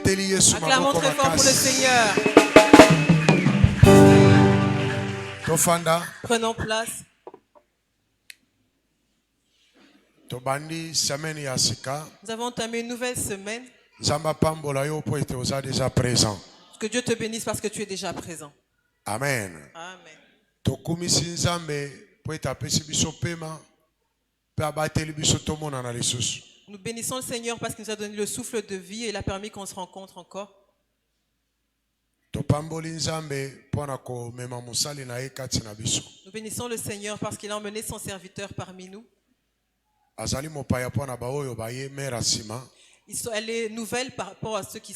Acclamons très fort pour le Seigneur. Prenons place. Nous avons entamé une nouvelle semaine. Que Dieu te bénisse parce que tu es déjà présent. Amen. Amen. Nous bénissons le Seigneur parce qu'il nous a donné le souffle de vie et il a permis qu'on se rencontre encore. Nous bénissons le Seigneur parce qu'il a emmené son serviteur parmi nous. Elle est nouvelle par rapport à ceux qui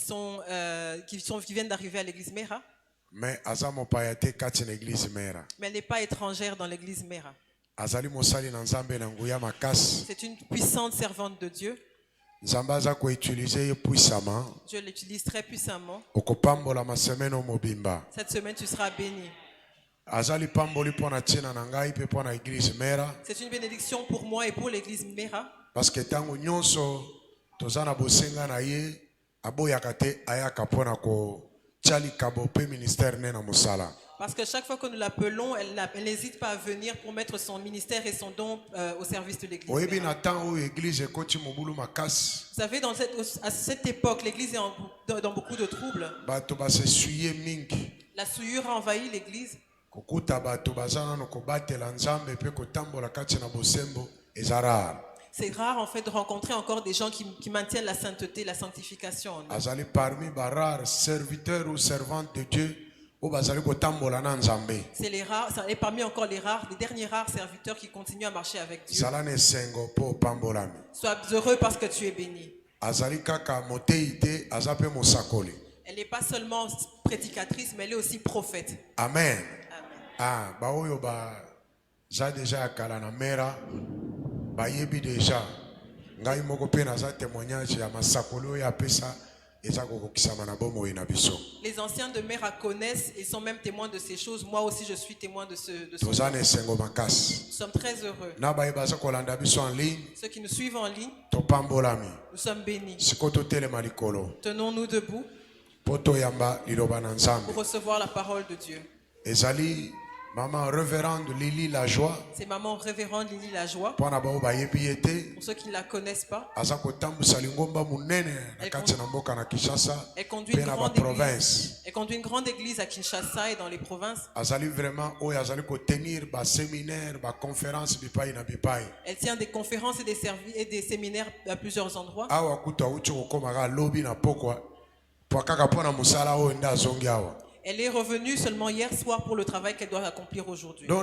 viennent d'arriver à l'église Mera. Mais elle n'est pas étrangère dans l'église Mera. C'est une puissante servante de Dieu. Dieu l'utilise très puissamment. Cette semaine, tu seras béni. C'est une bénédiction pour moi et pour l'église Mera. Parce que parce que chaque fois que nous l'appelons, elle n'hésite pas à venir pour mettre son ministère et son don au service de l'église. Vous savez, à cette époque, l'église est dans beaucoup de troubles. La souillure a envahi l'église. C'est rare en fait de rencontrer encore des gens qui maintiennent la sainteté, la sanctification. Parmi les rares serviteurs ou servantes de Dieu, c'est les rares, ça est parmi encore les derniers rares serviteurs qui continuent à marcher avec Dieu. Sois heureux parce que tu es béni. Elle n'est pas seulement prédicatrice, mais elle est aussi prophète. Amen. Amen. Déjà ngai moko pe naza témoignage ya masakolo ya pesa ezako kokisama na bomo na biso. Les anciens de Mera connaissent et sont même témoins de ces choses. Moi aussi je suis témoin de ce. Nous sommes très heureux. Na ba baza kolanda biso en ligne. Ceux qui nous suivent en ligne. Topambolami. Nous sommes bénis. Sikoto telema likolo. Tenons-nous debout. Poto yamba liloba na Nzambe. Pour recevoir la parole de Dieu. Ezali Maman révérende Lily Lajoie. C'est maman révérende Lily Lajoie. Pour ceux qui ne la connaissent pas. Elle conduit une grande église à Kinshasa et dans les provinces. Elle tient des conférences et des séminaires à plusieurs endroits. Elle est revenue seulement hier soir pour le travail qu'elle doit accomplir aujourd'hui. Je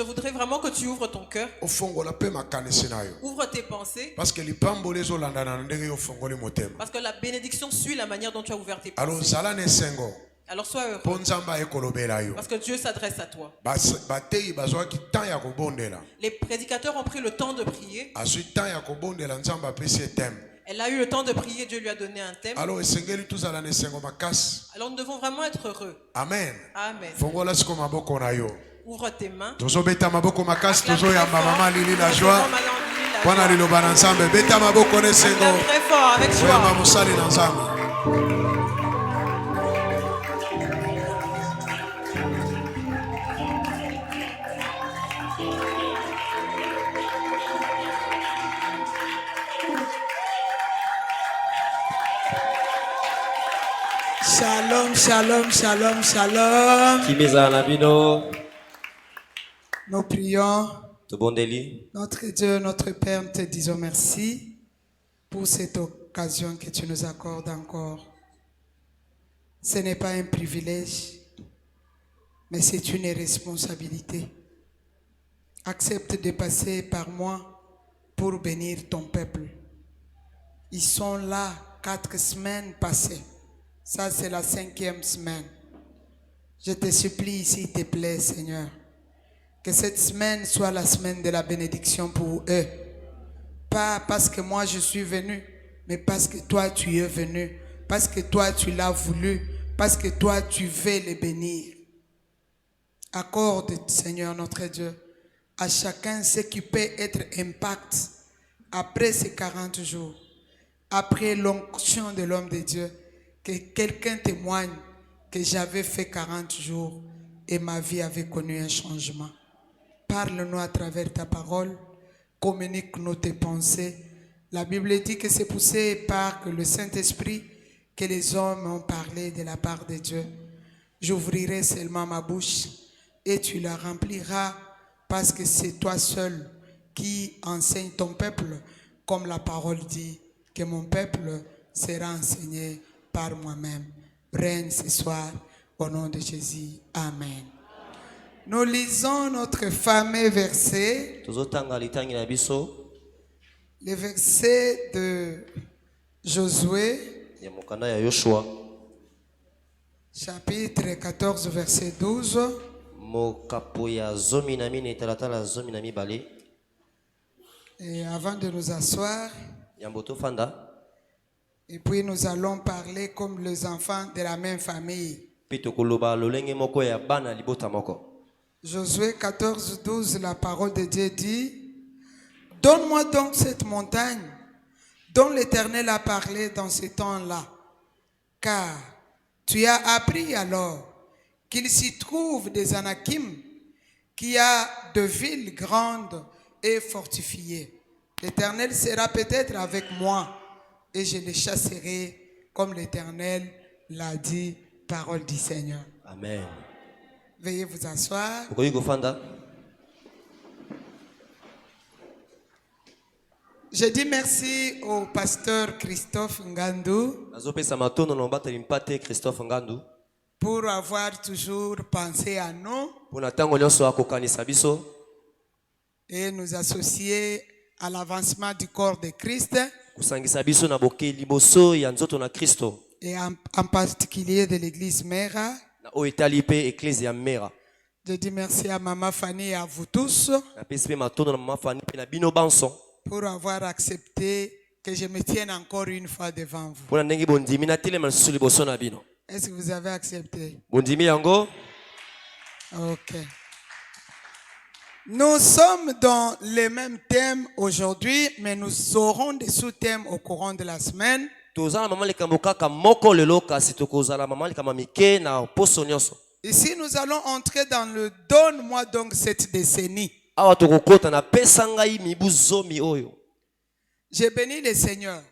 voudrais vraiment que tu ouvres ton cœur. Ouvre tes pensées. Parce que la bénédiction suit la manière dont tu as ouvert tes pensées. Alors sois heureux. Parce que Dieu s'adresse à toi. Les prédicateurs ont pris le temps de prier. Elle a eu le temps de prier, Dieu lui a donné un thème. Alors nous devons vraiment être heureux. Amen. Amen. Ouvre tes mains. Acclame très fort avec joie. Shalom, shalom, shalom, shalom. Nous prions. Notre Dieu, notre Père, nous te disons merci pour cette occasion que tu nous accordes encore. Ce n'est pas un privilège, mais c'est une responsabilité. Accepte de passer par moi pour bénir ton peuple. Ils sont là 4 semaines passées. Ça, c'est la 5e semaine. Je te supplie, s'il te plaît, Seigneur, que cette semaine soit la semaine de la bénédiction pour eux. Pas parce que moi je suis venu, mais parce que toi tu es venu, parce que toi tu l'as voulu, parce que toi tu veux les bénir. Accorde, Seigneur notre Dieu, à chacun ce qui peut être impact après ces 40 jours. après l'onction de l'homme de Dieu, que quelqu'un témoigne que j'avais fait 40 jours et ma vie avait connu un changement. Parle-nous à travers ta parole, communique-nous tes pensées. La Bible dit que c'est poussé par le Saint-Esprit que les hommes ont parlé de la part de Dieu. J'ouvrirai seulement ma bouche et tu la rempliras parce que c'est toi seul qui enseigne ton peuple, comme la parole dit que mon peuple sera enseigné par moi-même. Règne ce soir au nom de Jésus. Amen. Nous lisons notre fameux verset, le verset de Josué, chapitre 14, verset 12. Et avant de nous asseoir, et puis nous allons parler comme les enfants de la même famille. Josué 14, 12, la parole de Dieu dit: donne-moi donc cette montagne dont l'Éternel a parlé dans ce temps-là, car tu as appris alors qu'il s'y trouve des Anakim, qu'il y a de villes grandes et fortifiées. L'Éternel sera peut-être avec moi et je les chasserai comme l'Éternel l'a dit, parole du Seigneur. Amen. Veuillez vous asseoir. Je dis merci au pasteur Christophe Ngandou pour avoir toujours pensé à nous et nous associer à l'avancement du corps de Christ et en particulier de l'église Mera. Je dis merci à Maman Fanny et à vous tous pour avoir accepté que je me tienne encore une fois devant vous. Est-ce que vous avez accepté? Ok. Nous sommes dans les mêmes thèmes aujourd'hui, mais nous aurons des sous-thèmes au courant de la semaine. Ici, nous allons entrer dans le « Donne-moi donc cette décennie ». J'ai béni le Seigneur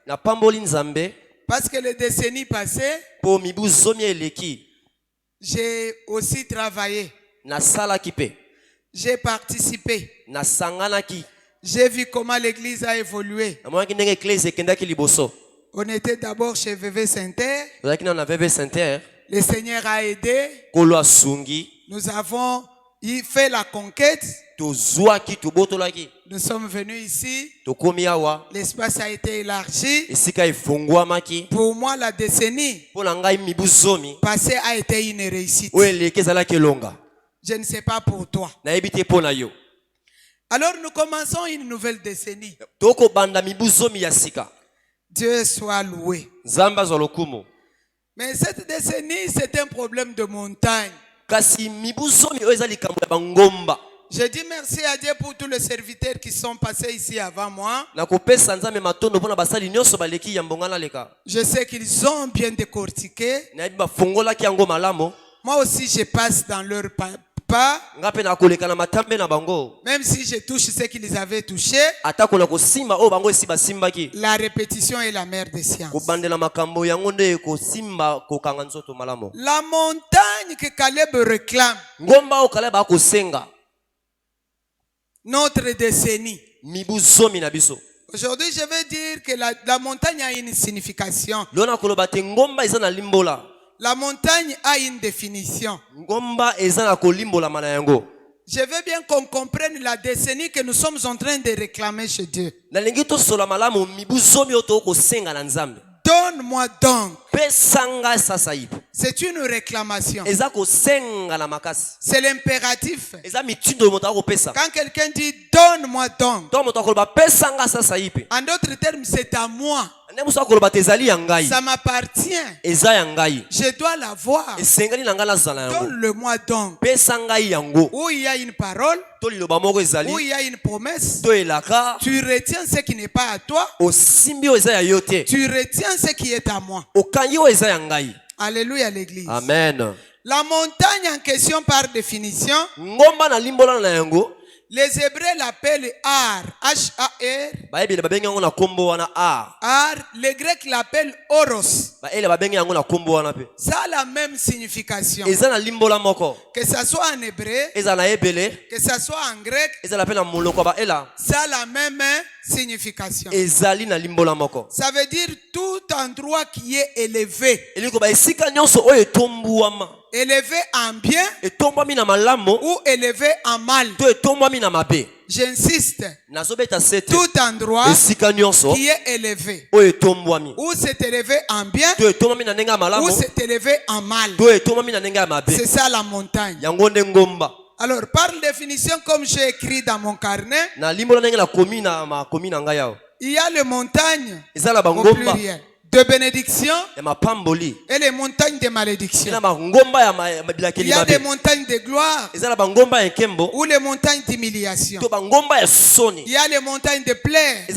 parce que les décennies passées, j'ai aussi travaillé. J'ai participé. J'ai vu comment l'église a évolué. On était d'abord chez VV Saint-Terre. Le Seigneur a aidé. Nous avons fait la conquête. Nous sommes venus ici. L'espace a été élargi. Pour moi, la décennie passée a été une réussite. Je ne sais pas pour toi. Alors nous commençons une nouvelle décennie. Dieu soit loué. Mais cette décennie, c'est un problème de montagne. Je dis merci à Dieu pour tous les serviteurs qui sont passés ici avant moi. Je sais qu'ils ont bien décortiqué. Moi aussi, je passe dans leur pas. Même si je touche ce qu'ils avaient touché, la répétition est la mère des sciences. La montagne que Caleb réclame, notre décennie. Aujourd'hui, je vais dire que la montagne a une signification. La montagne a une définition. Je veux bien qu'on comprenne la décennie que nous sommes en train de réclamer chez Dieu. Donne-moi donc. C'est une réclamation. C'est l'impératif. Quand quelqu'un dit donne-moi donc, en d'autres termes, c'est à moi. Ça m'appartient. Je dois la voir. Donne-le-moi donc. Où il y a une parole, où il y a une promesse, tu retiens ce qui n'est pas à toi. Tu retiens ce qui est à moi. Alléluia l'église. Amen. La montagne en question par définition, les Hébreux l'appellent Ar. H-A-R. Ar. Les Grecs l'appellent Oros. Ça a la même signification. Que ça soit en hébreu, que ça soit en grec, ça a la même signification. Ça veut dire tout endroit qui est élevé. Élevé en bien ou élevé en mal. J'insiste. Tout endroit qui est élevé. Ou c'est élevé en bien ou c'est élevé en mal. C'est ça la montagne. Alors, par définition, comme j'ai écrit dans mon carnet, il y a les montagnes au pluriel de bénédiction et les montagnes de malédiction. Il y a des montagnes de gloire ou les montagnes d'humiliation. Il y a les montagnes de plaie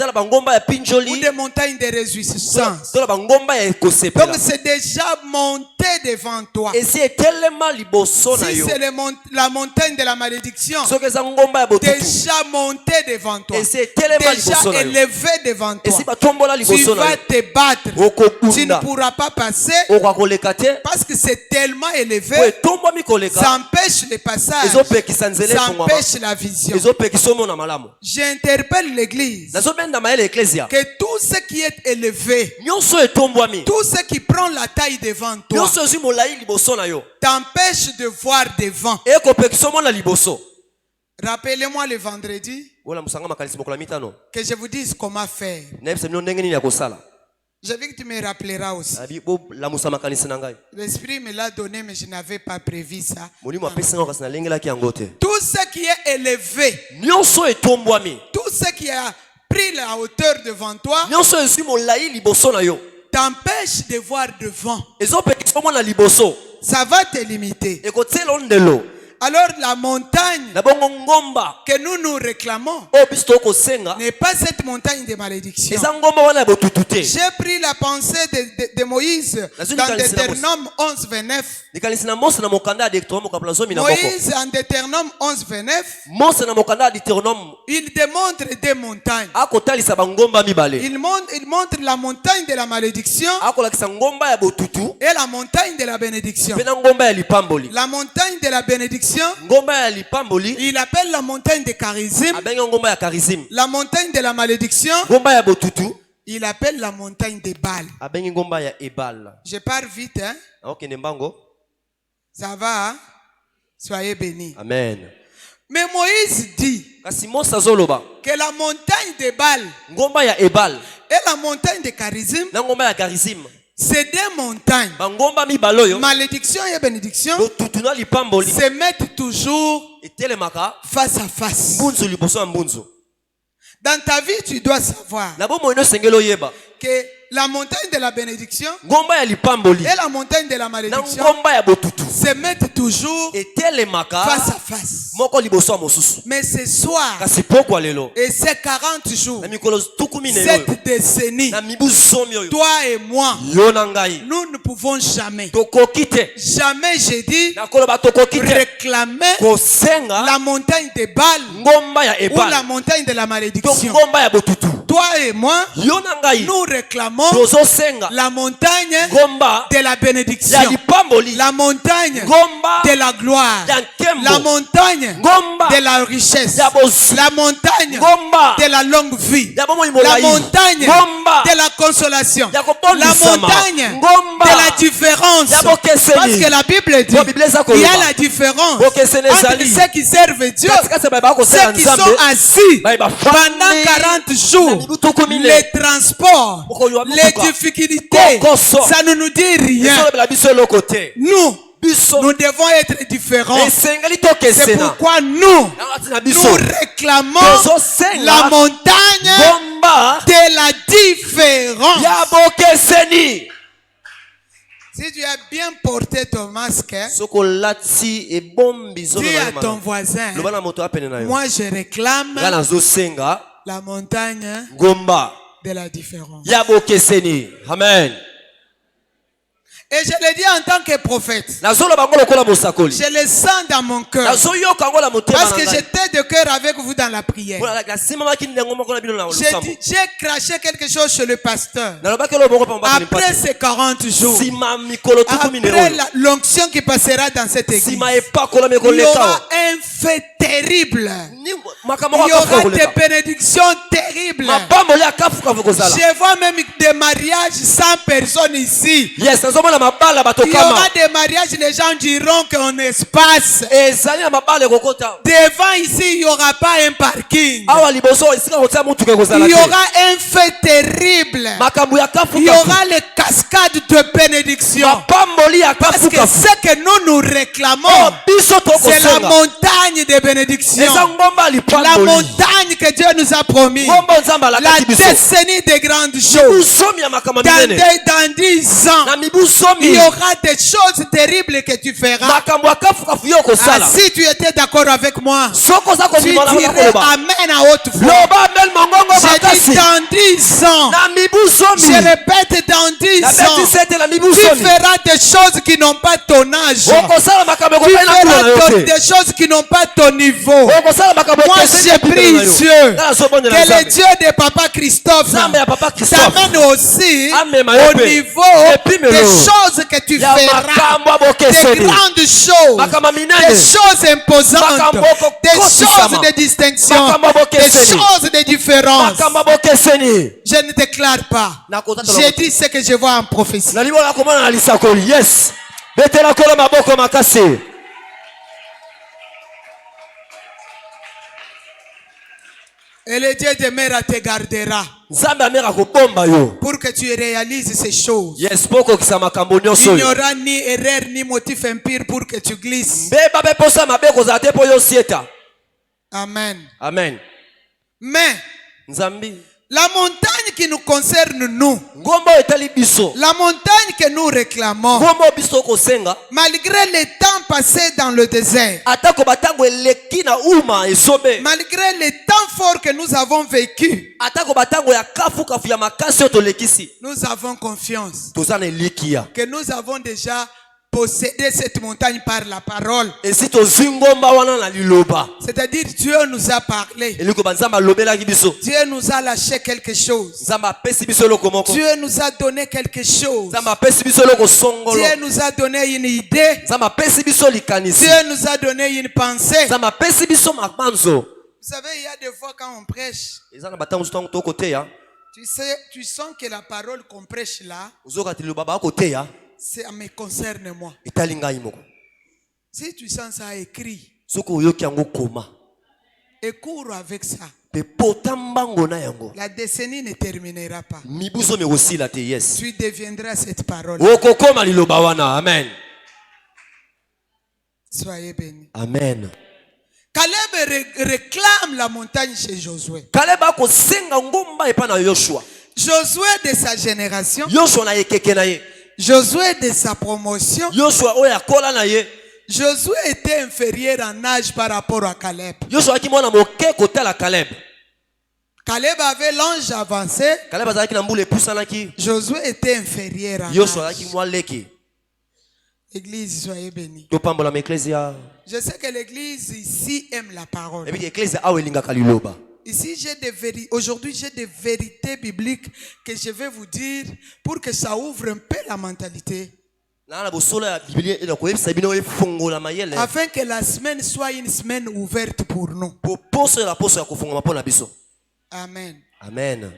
ou des montagnes de réjouissance. Donc c'est déjà monté devant toi. Si c'est la montagne de la malédiction, déjà monté devant toi, déjà élevé devant toi, tu vas te battre. Tu ne pourras pas passer parce que c'est tellement élevé, ça empêche le passage, ça empêche la vision. J'interpelle l'église que tout ce qui est élevé, tout ce qui prend la taille devant toi, t'empêche de voir devant. Rappelez-moi le vendredi que je vous dise comment faire. Je veux que tu me rappelleras aussi. L'esprit me l'a donné, mais je n'avais pas prévu ça. Tout ce qui est élevé, tout ce qui a pris la hauteur devant toi, t'empêche de voir devant. Ça va te limiter. Alors la montagne que nous réclamons n'est pas cette montagne de malédiction. J'ai pris la pensée de Moïse dans Deutéronome 11, 29. Moïse en Deutéronome 11, 29, il démontre des montagnes. Il montre la montagne de la malédiction et la montagne de la bénédiction. La montagne de la bénédiction, il appelle la montagne de charisme. La montagne de la malédiction, il appelle la montagne de Baal. Je pars vite, hein? Ça va, hein? Soyez bénis. Amen. Mais Moïse dit que la montagne de Baal et la montagne de charisme, c'est des montagnes. Malédiction et bénédiction se mettent toujours face à face. Dans ta vie, tu dois savoir que la montagne de la bénédiction et la montagne de la malédiction se mettent toujours face à face. Mais ce soir et ces 40 jours, cette décennie, toi et moi, nous ne pouvons jamais, j'ai dit, réclamer la montagne de Baal ou la montagne de la malédiction. Toi et moi, nous réclamons la montagne de la bénédiction, la montagne de la gloire, la montagne de la richesse, la montagne de la longue vie, la montagne de la consolation, la montagne de la différence. Parce que la Bible dit il y a la différence entre ceux qui servent Dieu, ceux qui sont assis pendant 40 jours, les transports, les difficultés, ça ne nous dit rien. Nous, Nous devons être différents. C'est pourquoi nous réclamons la montagne de la différence. Si tu as bien porté ton masque, dis à ton voisin, moi je réclame la montagne de la différence. Amen. Et je le dis en tant que prophète. Je le sens dans mon cœur. Parce que j'étais de cœur avec vous dans la prière. J'ai craché quelque chose chez le pasteur. Après ces 40 jours, après l'onction qui passera dans cette église, il y aura un fait terrible. Il y aura des bénédictions terribles. Je vois même des mariages sans personne ici. Il y aura des mariages, les gens diront qu'on espace. Devant ici, il n'y aura pas un parking. Il y aura un fait terrible. Il y aura les cascades de bénédiction. Parce que ce que nous réclamons, c'est la montagne de bénédiction. La montagne que Dieu nous a promis. La décennie des grandes choses. Dans 10 ans, il y aura des choses terribles que tu feras. Si tu étais d'accord avec moi, tu dirais Amen à haute voix. J'ai dit dans 10 ans. Je répète dans 10 ans. Tu feras des choses qui n'ont pas ton âge. Tu feras des choses qui n'ont pas ton niveau. Moi j'ai pris Dieu. Que le Dieu de Papa Christophe t'amène aussi au niveau des choses que tu feras, des grandes choses, des choses imposantes, des choses de distinction, des choses de différence. Je ne déclare pas. J'ai dit ce que je vois en prophétie. Et le Dieu de mer te gardera pour que tu réalises ces choses. Il n'y aura ni erreur ni motif impur pour que tu glisses. Amen. Amen. Mais la montagne qui nous concerne nous, la montagne que nous réclamons, malgré les temps passés dans le désert, malgré les temps forts que nous avons vécu, nous avons confiance que nous avons déjà possédé cette montagne par la parole. C'est-à-dire Dieu nous a parlé. Dieu nous a lâché quelque chose. Dieu nous a donné quelque chose. Dieu nous a donné une idée. Dieu nous a donné une pensée. Vous savez, il y a des fois quand on prêche, tu sens que la parole qu'on prêche là, ça me concerne moi. Si tu sens ça écrit, et cours avec ça. La décennie ne terminera pas. Tu deviendras cette parole. Amen. Soyez bénis. Amen. Caleb réclame la montagne chez Josué. Josué de sa génération, Josué de sa promotion, Josué était inférieur en âge par rapport à Caleb. Caleb avait l'ange avancé. Josué était inférieur en âge. Église, soyez bénis. Je sais que l'église ici aime la parole. Ici, aujourd'hui, j'ai des vérités bibliques que je vais vous dire pour que ça ouvre un peu la mentalité. Afin que la semaine soit une semaine ouverte pour nous. Amen. Amen.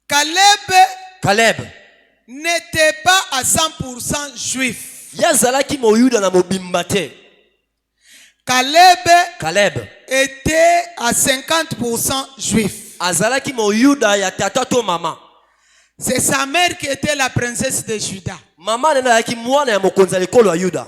Caleb n'était pas à 100% juif. Caleb était à 50% juif. C'est sa mère qui était la princesse de Juda. Maman nenda mwana ya mokonzi ya ekolo ya Yuda.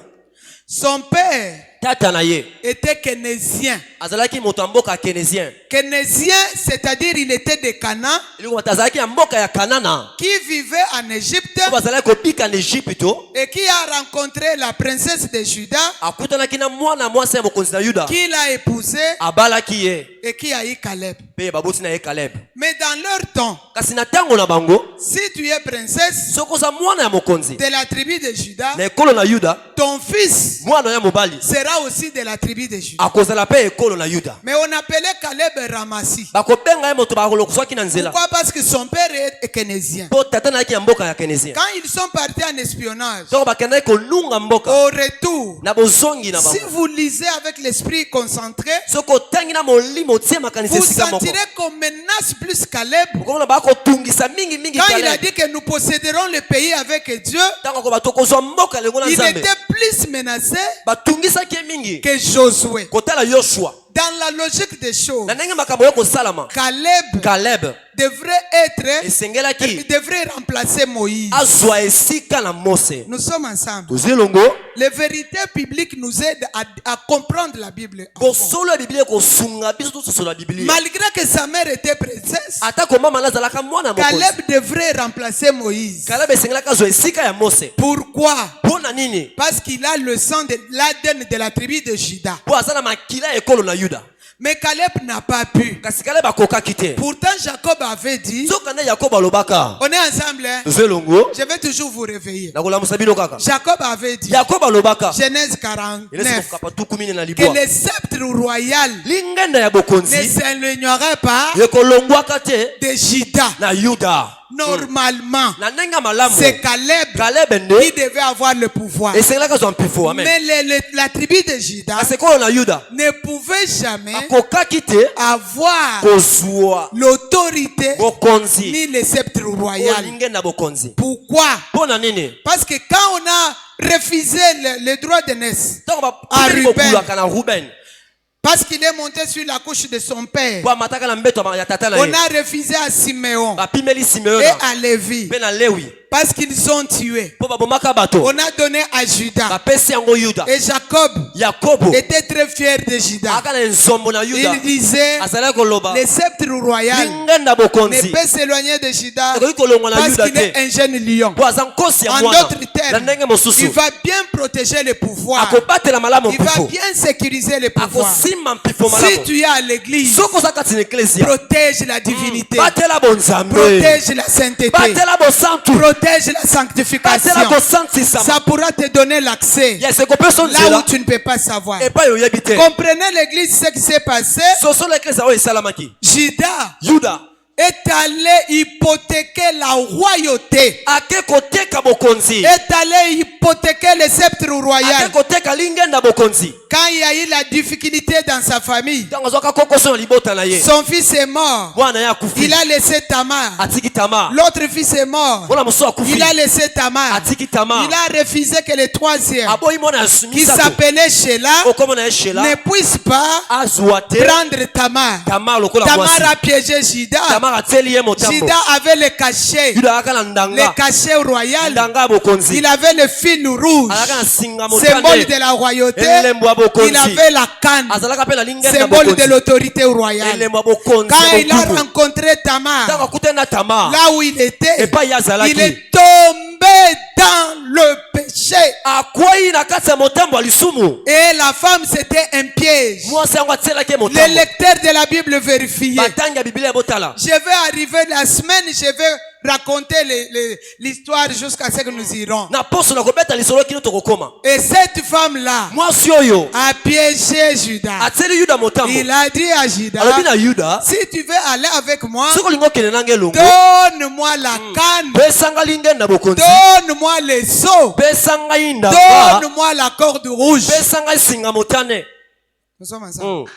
Son père Tata na ye était keynésien. azalaki moto mboka keynésien. Keynésien, c'est-à-dire il était de Canaan, Azalaki mboka ya Kanana. qui vivait en Égypte Bazalaki kopika en Égypte et qui a rencontré la princesse de Juda, akutanaki na mwana mwasi ya mokonzi na Yuda. qui l'a épousée Abalaki ye et qui a eu Caleb. pe baboti na ye Caleb. Mais dans leur temps, Kasi na tango na bango si tu es princesse sokoza mwana ya mokonzi de la tribu de Juda, na ekolo na Yuda, ton fils mwana ya mobali sera aussi de la tribu de Juda. akozala pe ekolo na Yuda. Mais on appelait Caleb Ramassi. Bakobenga ye moto bakolokoswaki na nzela. Pourquoi? Parce que son père est keynésien. Po tata na yaki ya mboka ya keynésien. Quand ils sont partis en espionnage, Donc bakendaki kolunga mboka au retour, na bozongi na si bango. vous lisez avec l'esprit concentré, Soko tangi na molimo tie makanisi vous sika moko. sentirez qu'on menace plus Caleb. Komona bakotungisa mingi mingi Quand il a Caleb. dit que nous posséderons le pays avec Dieu, Tango ko batokozwa mboka lengo na il Nzambe. était plus menacé Batungisaki ye mingi. que Josué. Kotala Yoshua. Dans la logique des choses, Na ndenge makambo yoko salama. Caleb devrait esengelaki devrait remplacer Moïse. azwa esika na Mose. Nous sommes ensemble. Tozilongo. Les vérités bibliques nous aident à comprendre la Bible. Bosolo ya Biblia ko sunga biso to solo ya Biblia. Malgré que sa mère était princesse, Ata ko mama nazalaka mwana mokonzi. Caleb devrait remplacer Moïse. Caleb esengelaki azwa esika ya Mose. Pourquoi? Pona nini? Parce qu'il a le sang de l'Aden de la tribu de Juda. Po azala makila ekolo na Yuda. Mais Caleb n'a pas pu. Kasi Caleb akokaki te. Pourtant, Jacob avait dit, Zokanda Yakob alobaka. on est ensemble, hein? Tozilongo. Je vais toujours vous réveiller. Na kolamusa bino kaka. Jacob avait dit, Yakob alobaka. Genèse Elesi 49, kopapa tukumine na que libwa. le sceptre royal Lingenda ya ne bokonzi. s'éloignerait pas Ekolongwaka te de Juda. na Yuda. Normalement, Na nenga malamu. c'est Caleb Caleb qui nde devait avoir le pouvoir. esengelaka azwa mpifo. Amen. Mais la tribu de Juda Kasi ekolo na Yuda ne pouvait jamais akokaki te avoir kozwa l'autorité bokonzi ni le sceptre oyo royal. lingenda bokonzi. Pourquoi? Pona nini? Parce que quand on a refusé le droit de naissance Tango à bapimeli Ruben, kokulaka na Ruben. parce qu'il est monté sur la couche de son père, Po amataka na mbeto ya tata na on ye. a refusé à Siméon Bapimeli Simeon et à Lévi pe na Lewi. parce qu'ils ont tué. Po babomaka bato. On a donné à Judas. Bapesi yango Yuda. Et Jacob Yakobo était très fier de Judas. aka na nzombo na Yuda. Il disait, Azalaki koloba le sceptre royal lingenda ne bokonzi. peut s'éloigner de Judas Ekoki kolongwa na parce Yuda qu'il est te. un jeune lion. Po aza nkosi ya En mwana. d'autres Na termes, ndenge il mosusu. va bien protéger le pouvoir. Akobatela malamu Il va mpifo. bien sécuriser le pouvoir. Akosimba mpifo Si malamu. tu es à l'église, Soko oza kati na eklezia. protège la divinité, Batela bonzambe. protège la sainteté, Batela bosantu. protège la Batela sanctification. kosantisama. Ça pourra te donner l'accès Yes, ekopesa là où nzela. tu ne peux pas savoir. Epai oyebi te. Comprenez l'église ce qui s'est passé. Sosola eklezia oyo esalamaki. Judas Yuda est allé hypothéquer la royauté, ake koteka bokonzi. est allé hypothéquer le sceptre royal. Ake koteka lingenda bokonzi. Quand il y a eu la difficulté dans sa famille, Ntango azwaka kokoso na libota na ye. son fils est mort. Mwana ye akufi. Il a laissé Tamar. Atiki Tamar. L'autre fils est mort. Mwana mosusu akufi. Il a laissé Tamar. Atiki Tamar. Il a refusé que le troisième, Aboyi mwana ya qui misato. s'appelait Sheila, Okombo na ye Shela. ne puisse pas Azwa te. prendre Tamar. Tamar lokola Tamar mwasi. a piégé Judas. Tamar atieli ye motambo. Judas avait le cachet, Yuda alaka na le ndanga. cachet royal. Ndanga ya bokonzi. Il avait le fil rouge, Alaka na singa symbole motane. de la royauté. Elembo ya bokonzi. Il avait la canne, Azalaka pe na lingenda symbole de bokonzi. l'autorité royale. Elembo ya bokonzi. Quand il a bokumu. rencontré Tamar, Ntango akutana na Tamar. là où il était, Epai ye azalaki. il est tombé dans le péché. Akwei na kati ya motambo ya lisumu. Et la femme, c'était un piège. Mwasi yango atielaki ye Les motambo. lecteurs de la Bible vérifiaient. Batangi ya Biblia ya botala. Je vais arriver la semaine, je vais raconter l'histoire jusqu'à ce que nous irons. Na poso na kobeta lisolo kino tokokoma. Et cette femme-là Mwasi oyo a piégé Judas. atieli Yuda motambo. Il a dit à Judas, Alobi na Yuda. si tu veux aller avec moi, Soki olingi okende nanga elongo. donne-moi la canne, Pesanga lingenda bokonzi. donne-moi les seaux, Pesa ngai ndanga. donne-moi la corde rouge. Pesa ngai singa motane. Nous sommes ensemble.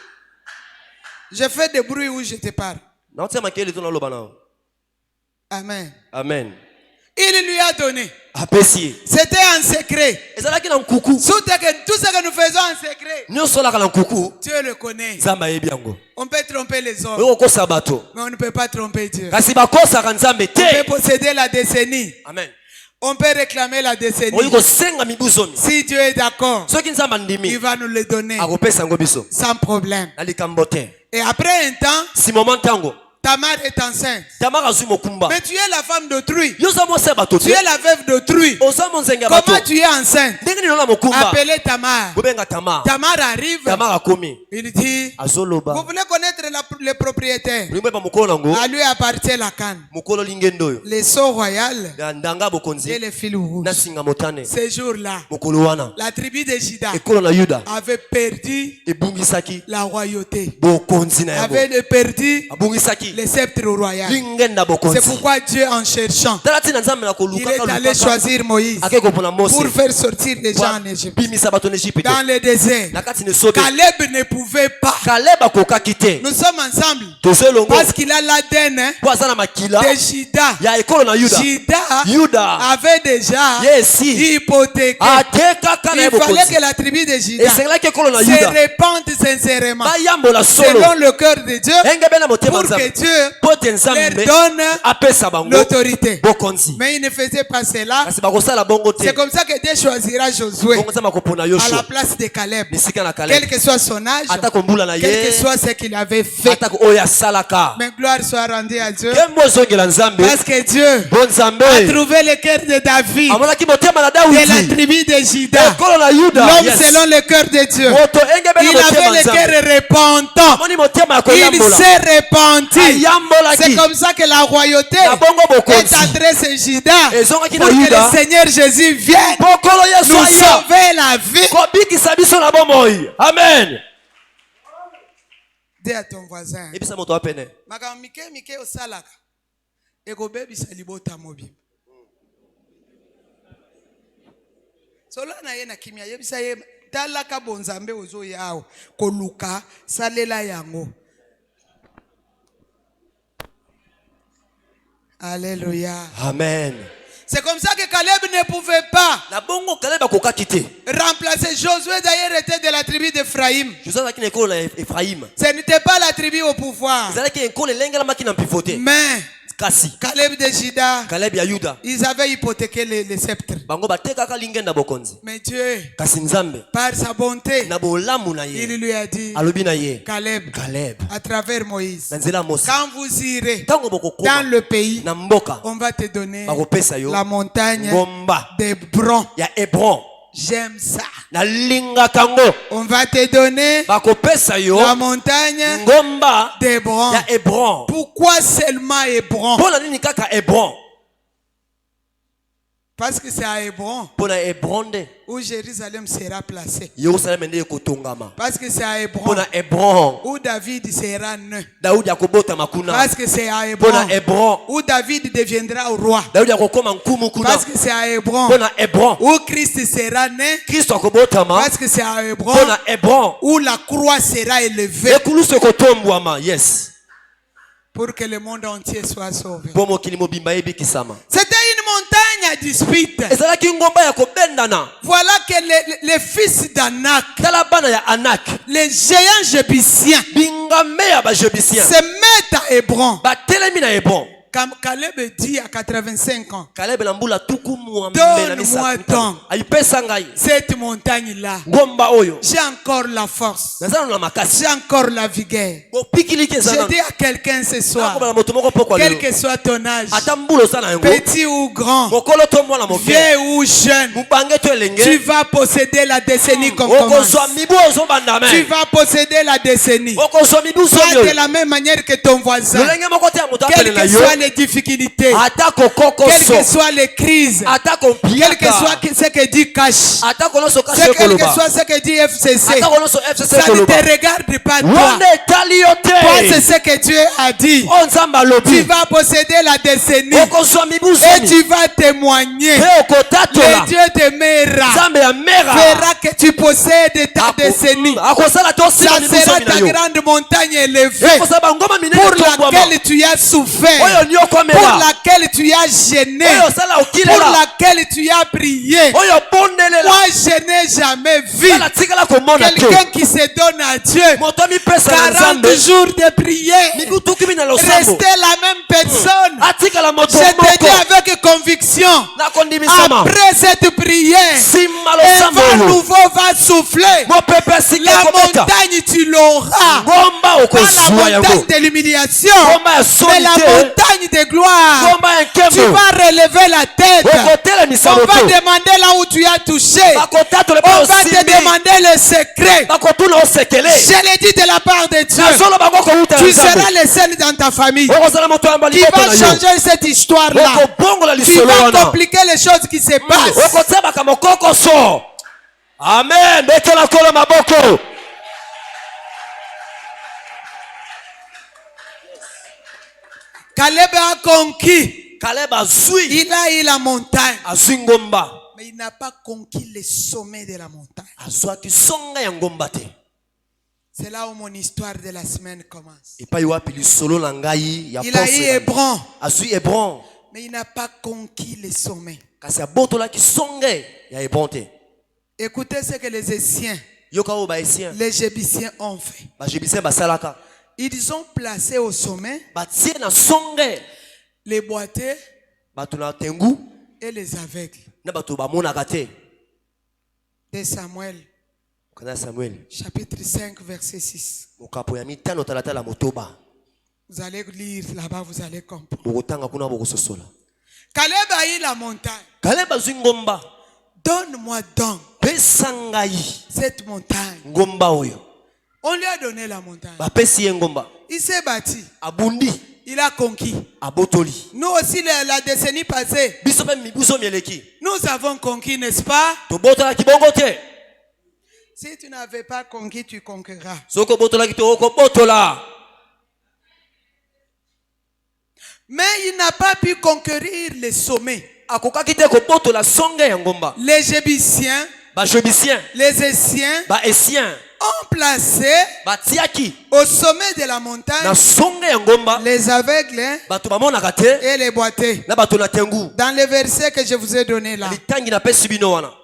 Je fais des bruits où je te parle. Naotia makele to na loba nao. Amen. Amen. Il lui a donné. apesi C'était en secret. ezalaki na nkuku Tout ce que nous faisons en secret, nyonso olaka na nkuku Dieu le connaît. nzambe ayebi yango On peut tromper les hommes, okokosa bato mais on ne peut pas tromper Dieu. kasi bakosaka nzambe On peut te. posséder la décennie. Amen. On peut réclamer la décennie. oyi kosenga mibu zomi Si Dieu est d'accord, soki nzambe il andimi va nous le donner akopesa yango biso sans problème. na likambo te. Et après un temps, si moment ntango Tamar est enceinte. tamara azwi mokumba Mais tu es la femme d'autrui. yo oza mwasi ya bato Tu te es la veuve d'autrui. oza monzenge ya bato Comment tu es enceinte? ndenge nini oza mokumba Appelez Tamar. bobenga tamara Tamar arrive. tamara akomi Il dit, azoloba vous voulez connaître les propriétaires? olingi boyeba mokolo nango À lui appartient la canne, mokolo lingende oyo les sceaux royales ya ndanga et bokonzi les fils rouges. na singa motane. Ces jours-là, mokolo wana la tribu de Juda ekolo na yuda avait perdu ebungisaki la royauté, bokonzi na yango avait perdu abungisaki le sceptre royal. lingenda C'est bokonzi. pourquoi Dieu, en cherchant, tala ntina nzambe na il koluka est allé choisir Moïse ake kopona mose pour faire sortir les gens en Égypte. bimisa bato na Egypte Dans le désert, na kati na esobe Caleb ne pouvait pas. kaleb akokaki te Nous sommes ensemble tozo elongo parce qu'il a l'ADN po aza na makila de Juda. ya ekolo na yuda Juda avait déjà yesi hypothéqué. atekaka na ye Il fallait bokonzi que la tribu de Juda esengelaki ekolo na se yuda répande sincèrement bayambola solo selon le cœur de Dieu engebe na motema pour que nzambe Dieu po te leur nzambe donne apesa bango l'autorité. bokonzi Mais il ne faisait pas cela. kasi bakosala bongo te C'est comme ça que Dieu choisira Josué bongo nzambe akopona à la yoshua place de Caleb. bisika na Quel kaleb que soit son âge, atako mbula na quel que ye soit ce qu'il avait fait. atako oyo asalaka Mais gloire soit rendue à Dieu. kembo ozongela nzambe Parce que Dieu bo nzambe a trouvé le cœur de David, amonaki motema na de la dawidi tribu de Juda. ekolo na yuda L'homme yes. selon le cœur de Dieu. moto engebe na Il motema avait le nzambe cœur repentant. amoni motema ya Il koyambola s'est repenti. C'est ayambolaki comme ça que la royauté na bongo est bokonzi adressée Juda ezongaki pour na que yuda le Seigneur Jésus vienne bokolo yesu nous aya sauver la vie. kobikisa biso na bomoi amen. Dis à ton voisin, ebisa moto apene makambo mike osalaka ekobebisa libota mobimba. Solo na ye na kimia yebisa ye talaka bonzambe ozoya awo koluka salela yango. Alléluia. amen. C'est comme ça que Caleb ne pouvait pas na bongo kaleb akokaki te remplacer Josué. D'ailleurs était de la tribu d'Ephraïm. josue azalaki na ekolo na efraima Ce n'était pas la tribu au pouvoir, ezalaki ekolo elengelamaki na mpifo te mais kasi Caleb de Juda, kaleb ya yuda ils avaient hypothéqué le sceptre. bango batekaka lingenda bokonzi Mais Dieu, kasi nzambe par sa bonté, na bolamu na il ye lui a dit, alobi na ye Caleb, kaleb à travers Moïse, na nzela ya mose quand vous irez ntango dans bokokoma le pays, na mboka on va te donner bakopesa yo la montagne ngomba d'Hébron. ya hebron J'aime ça. nalingaka ngo On va te donner bakopesa yo la montagne ngomba d'Hébron. ya hebron Pourquoi seulement Hébron? mpo na nini kaka hebron Parce que c'est à Hébron mpo na hebron nde où Jérusalem sera placé. yerusaleme nde ekotongama Parce que c'est à mpo Hébron na hebron où David sera né. daudi akobotama kuna Parce que c'est à mpo na Hébron hebron où David deviendra roi. daudi akokoma nkumu kuna Parce que c'est à Hébron mpo na hebron où Christ sera né. kristo akobotama Parce que c'est à Hébron mpo na hebron où la croix sera élevée ekulusu ekotombwama yes pour que le monde entier soit sauvé. mpo mokili mobimba ebikisama C'était une montagne à dispute. ezalaki ngomba ya kobendana Voilà que les fils d'Anak, tala bana ya anak les géants jébusiens, bingame ya bajebisien se mettent à Hébron. batelemi na hebron Caleb dit à 85 ans, kalebe na mbula tuku donne-moi donc ayipesa ngai cette montagne-là. ngomba oyo J'ai encore la force. nazala na makasi J'ai encore la vigueur. bopikiliki eza Je dis à quelqu'un ce soir, nakobala moto moko pokwa quel lelo que soit ton âge, ata mbula oza na yango petit ou grand, mokolo to mwana moke vieux ou jeune, mobange to tu elenge vas posséder la décennie qu'on commence. okozwa mibu ozobanda Tu me vas posséder la décennie. okozwa mibu Pas somi de oyo la même manière que ton voisin. lolenge moko te ya moto apele Quelles na que yo soient les difficultés, ata kokoko quelles que so soient les crises, ata quel que soit kompiaka ce que dit Cash, ata konoso kasi quel que ekoloba soit ce que dit FCC, ata konoso fcc ça ne ekoloba te regarde pas toi. wana etali yo Toi, c'est te ce que Dieu a dit. o nzambe Tu alobi vas posséder la décennie okozwa mibu et zomi tu vas témoigner. mpe okotatola Le Dieu t'aimera, nzambe ya mera verra que tu possèdes ta décennie. Ça sera ta grande montagne élevée pour laquelle tu as souffert, pour laquelle tu as gêné, pour laquelle tu as prié. Moi, je n'ai jamais vu quelqu'un qui se donne à Dieu 40 jours de prière rester la même personne. Je te dis avec conviction, après cette prière, un vent nouveau va souffler. La montagne tu l'auras, pas la montagne de l'humiliation, mais la montagne de gloire. Tu vas relever la tête. On va demander là où tu as touché. On va te demander le secret. Je l'ai dit de la part de Dieu. Tu seras le seul dans ta famille qui va changer cette histoire-là. Tu vas compliquer les choses qui se passent. Amen. Caleb a conquis. Il a eu la montagne. Mais il n'a pas conquis le sommet de la montagne. C'est là où mon histoire de la semaine commence. Il a eu Hébron. Mais il n'a pas conquis le sommet. Écoutez ce que les Essiens, les Jébusiens ont fait. Ils ont placé au sommet les boiteux et les aveugles. De Samuel, chapitre 5, verset 6. Vous allez lire là-bas, vous allez comprendre. Caleb a eu la montagne. Donne-moi donc cette montagne. On lui a donné la montagne. Il s'est bâti. Il a conquis. Nous aussi, la décennie passée, nous avons conquis, n'est-ce pas? Si tu n'avais pas conquis, tu conquerras. Mais il n'a pas pu conquérir les sommets. Les Jébusiens, les Essiens ont placé au sommet de la montagne les aveugles et les boiteux. Dans le verset que je vous ai donné là,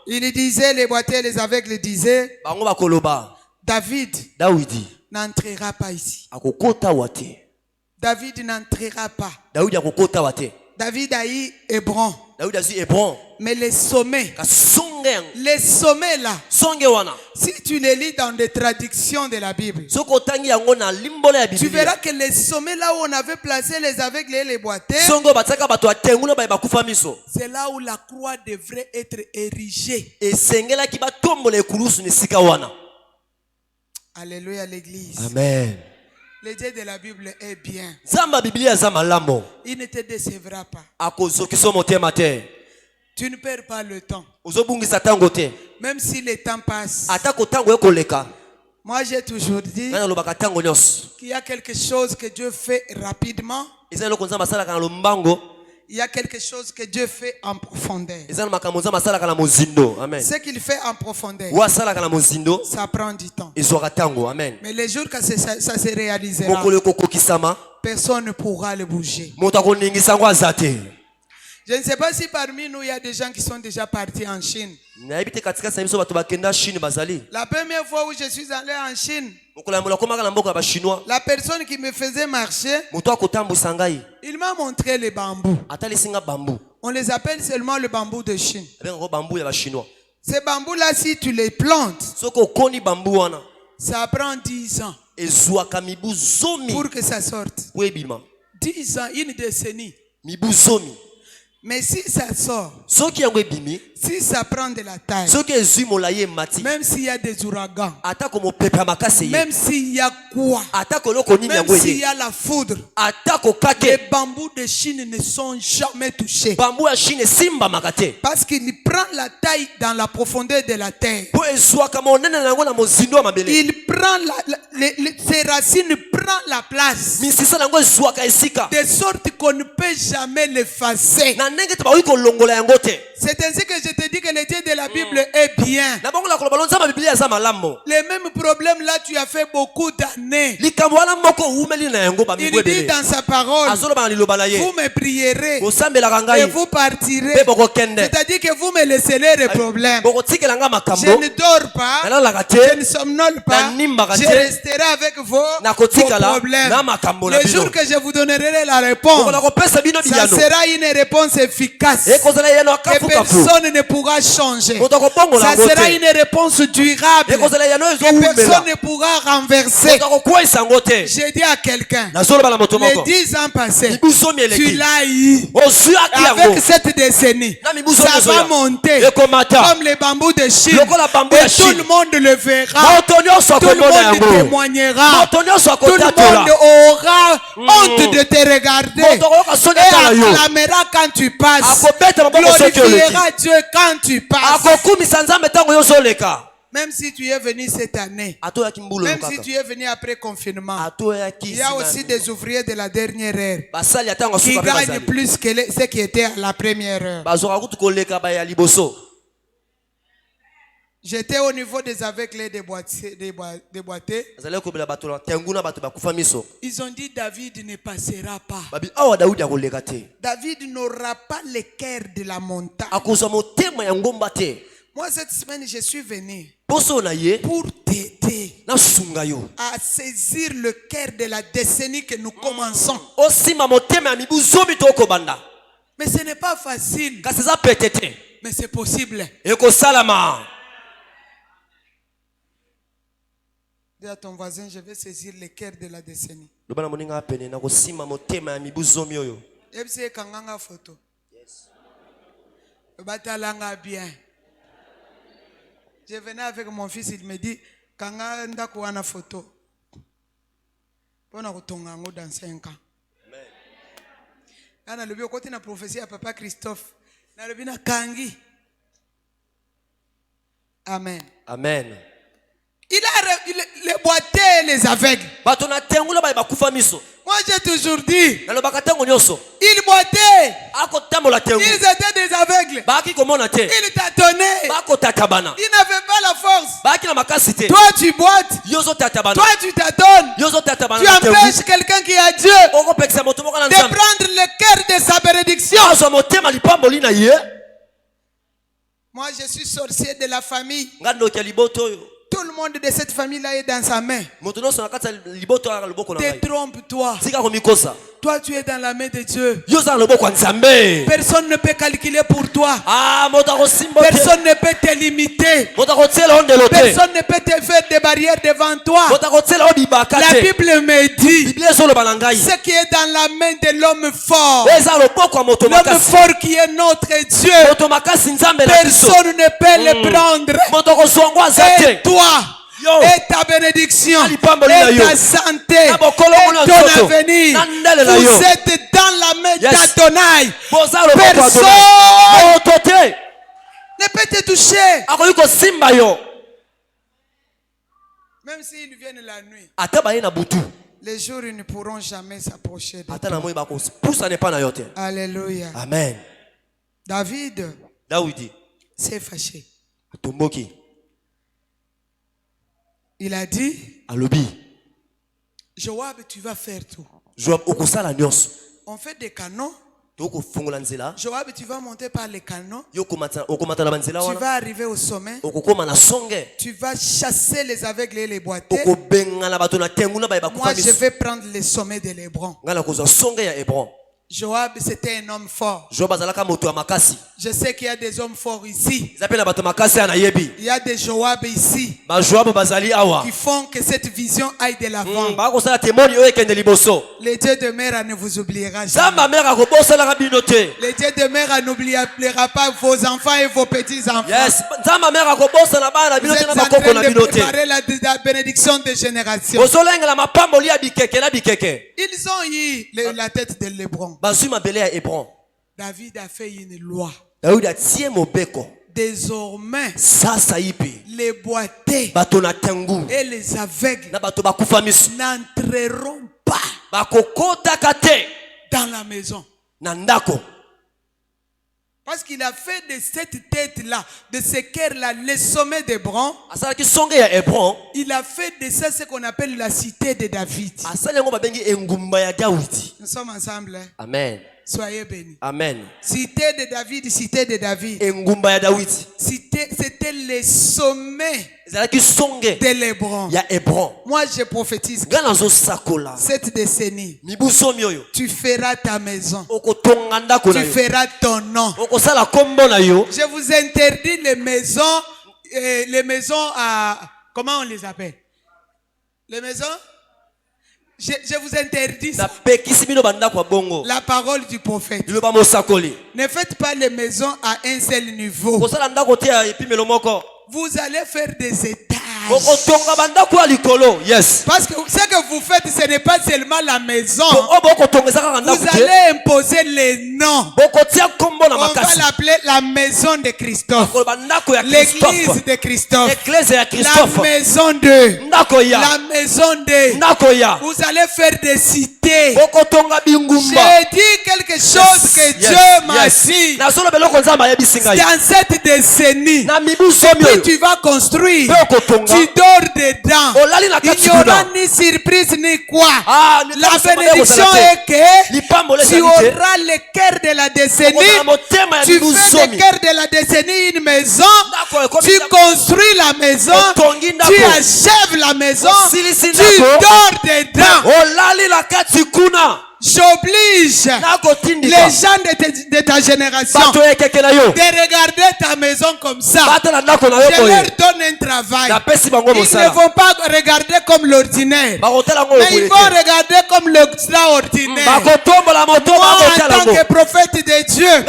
il disait, les boiteux et les aveugles disaient, David n'entrera pas ici. David n'entrera pas. David a eu Hébron. Mais les sommets là, si tu les lis dans des traductions de la Bible, tu verras que les sommets là où on avait placé les aveugles et les boiteux, c'est là où la croix devrait être érigée. Alléluia l'église. Amen. Le Dieu de la Bible est bien. Il ne te décevra pas. Tu ne perds pas le temps. Même si le temps passe. Moi j'ai toujours dit qu'il y a quelque chose que Dieu fait rapidement. Il y a quelque chose que Dieu fait en profondeur. Ce qu'il fait en profondeur, ça prend du temps. Mais les jours que ça se réalisera, personne ne pourra le bouger. Je ne sais pas si parmi nous il y a des gens qui sont déjà partis en Chine. La première fois où je suis allé en Chine, la personne qui me faisait marcher, il m'a montré les bambous. On les appelle seulement le bambou de Chine. Ces bambous-là, si tu les plantes, ça prend 10 ans pour que ça sorte. 10 ans, une décennie. Mais si ça sort, si ça prend de la taille, même s'il y a des ouragans, même s'il y a quoi, même s'il y a la foudre, les bambous de Chine ne sont jamais touchés. Parce qu'il prend la taille dans la profondeur de la terre. Il prend ses racines prend la place. De sorte qu'on ne peut jamais l'effacer. C'est ainsi que je te dis que le Dieu de la Bible est bien. Les mêmes problèmes là, tu as fait beaucoup d'années. Il dit dans sa parole, vous me prierez et vous partirez. C'est-à-dire que vous me laisserez les problèmes. Je ne dors pas, je ne somnole pas, je resterai avec vos problèmes. Le jour que je vous donnerai la réponse, ça sera une réponse efficace que personne ne pourra changer. Ça sera une réponse durable que personne ne pourra renverser. J'ai dit à quelqu'un, les 10 ans passés, tu l'as eu. Avec cette décennie, ça va monter comme les bambous de Chine. Et tout le monde le verra. Tout le monde témoignera. Tout le monde aura honte de te regarder et acclamera quand tu passes. Glorifiera Dieu quand tu passes. Même si tu es venu cette année, même si tu es venu après confinement, il y a aussi des ouvriers de la dernière heure qui gagnent plus que ceux qui étaient à la première heure. J'étais au niveau des aveugles et des boités. Ils ont dit David ne passera pas. David n'aura pas le cœur de la montagne. Moi cette semaine je suis venu pour t'aider à saisir le cœur de la décennie que nous commençons. Mais ce n'est pas facile. Mais c'est possible. Dis à ton voisin, je vais saisir le cœur de la décennie. Yes. Kanganga photo. Batalanga bien. Je venais avec mon fils, il me dit, Kanganda kuana photo. Pona kutongango dans 5 ans. Amen. Le côté na prophétie à papa Christophe. Na le bina kangi. Amen. Amen. Il a les boités et les aveugles. Moi j'ai toujours dit, ils boitaient, ils étaient des aveugles, ils tâtonnaient, ils n'avaient pas la force. Toi tu boites, toi tu tâtonnes, tu empêches quelqu'un qui a Dieu de prendre le cœur de sa bénédiction. Moi je suis sorcier de la famille. Tout le monde de cette famille-là est dans sa main. Détrompe-toi. Toi, tu es dans la main de Dieu. Personne ne peut calculer pour toi. Personne ne peut te limiter. Personne ne peut te faire des barrières devant toi. La Bible me dit ce qui est dans la main de l'homme fort. L'homme fort qui est notre Dieu. Personne ne peut le prendre. Et toi, et ta bénédiction, et ta santé, et ton avenir, vous êtes dans la main d'Adonai. Personne ne peut te toucher. Même s'ils viennent la nuit, les jours ils ne pourront jamais s'approcher de toi. Alléluia. Amen. David s'est fâché. Il a dit, Joab, tu vas faire tout. On fait des canons. Joab, tu vas monter par les canons. Tu vas arriver au sommet. Tu vas chasser les aveugles et les boités. Moi, je vais prendre le sommet de l'Hébron. Joab, c'était un homme fort. Je sais qu'il y a des hommes forts ici. Il y a des Joab ici qui font que cette vision aille de l'avant. Le Dieu de mer ne vous oubliera jamais. Le Dieu de mer n'oubliera pas vos enfants et vos petits-enfants. Yes. Vous êtes en train de préparer la bénédiction des générations. Ils ont eu la tête de l'Hébron. David a fait une loi. Désormais, les boités et les aveugles n'entreront pas dans la maison. Parce qu'il a fait de cette tête-là, de ce cœur-là, le sommet d'Hébron. Il a fait de ça ce qu'on appelle la cité de David. Nous sommes ensemble. Hein? Amen. Soyez bénis. Amen. Cité de David, cité de David. C'était le sommet de l'Hébron. Moi, je prophétise cette décennie, tu feras ta maison. Tu feras ton nom. Je vous interdis les maisons à... Comment on les appelle? Les maisons? Je vous interdis ça. La parole du prophète. Ne faites pas les maisons à un seul niveau. Vous allez faire des étages. Yes. Parce que ce que vous faites, ce n'est pas seulement la maison. Vous allez imposer les noms. On va l'appeler la maison de Christophe. L'église de Christophe. La maison de. La maison de. Vous allez faire des cités. J'ai dit quelque chose que Dieu m'a dit. Dans cette décennie, puis tu vas construire. Tu dors dedans. Il n'y aura ni surprise ni quoi. La bénédiction est que tu auras le cœur de la décennie. Tu fais le cœur de la décennie une maison. Tu construis la maison. Tu achèves la maison. Tu dors dedans. J'oblige les gens de ta génération de regarder ta maison comme ça. Je leur donne un travail. Ils ne vont pas regarder comme l'ordinaire, mais ils vont regarder comme l'extraordinaire. Moi, en tant que prophète de Dieu,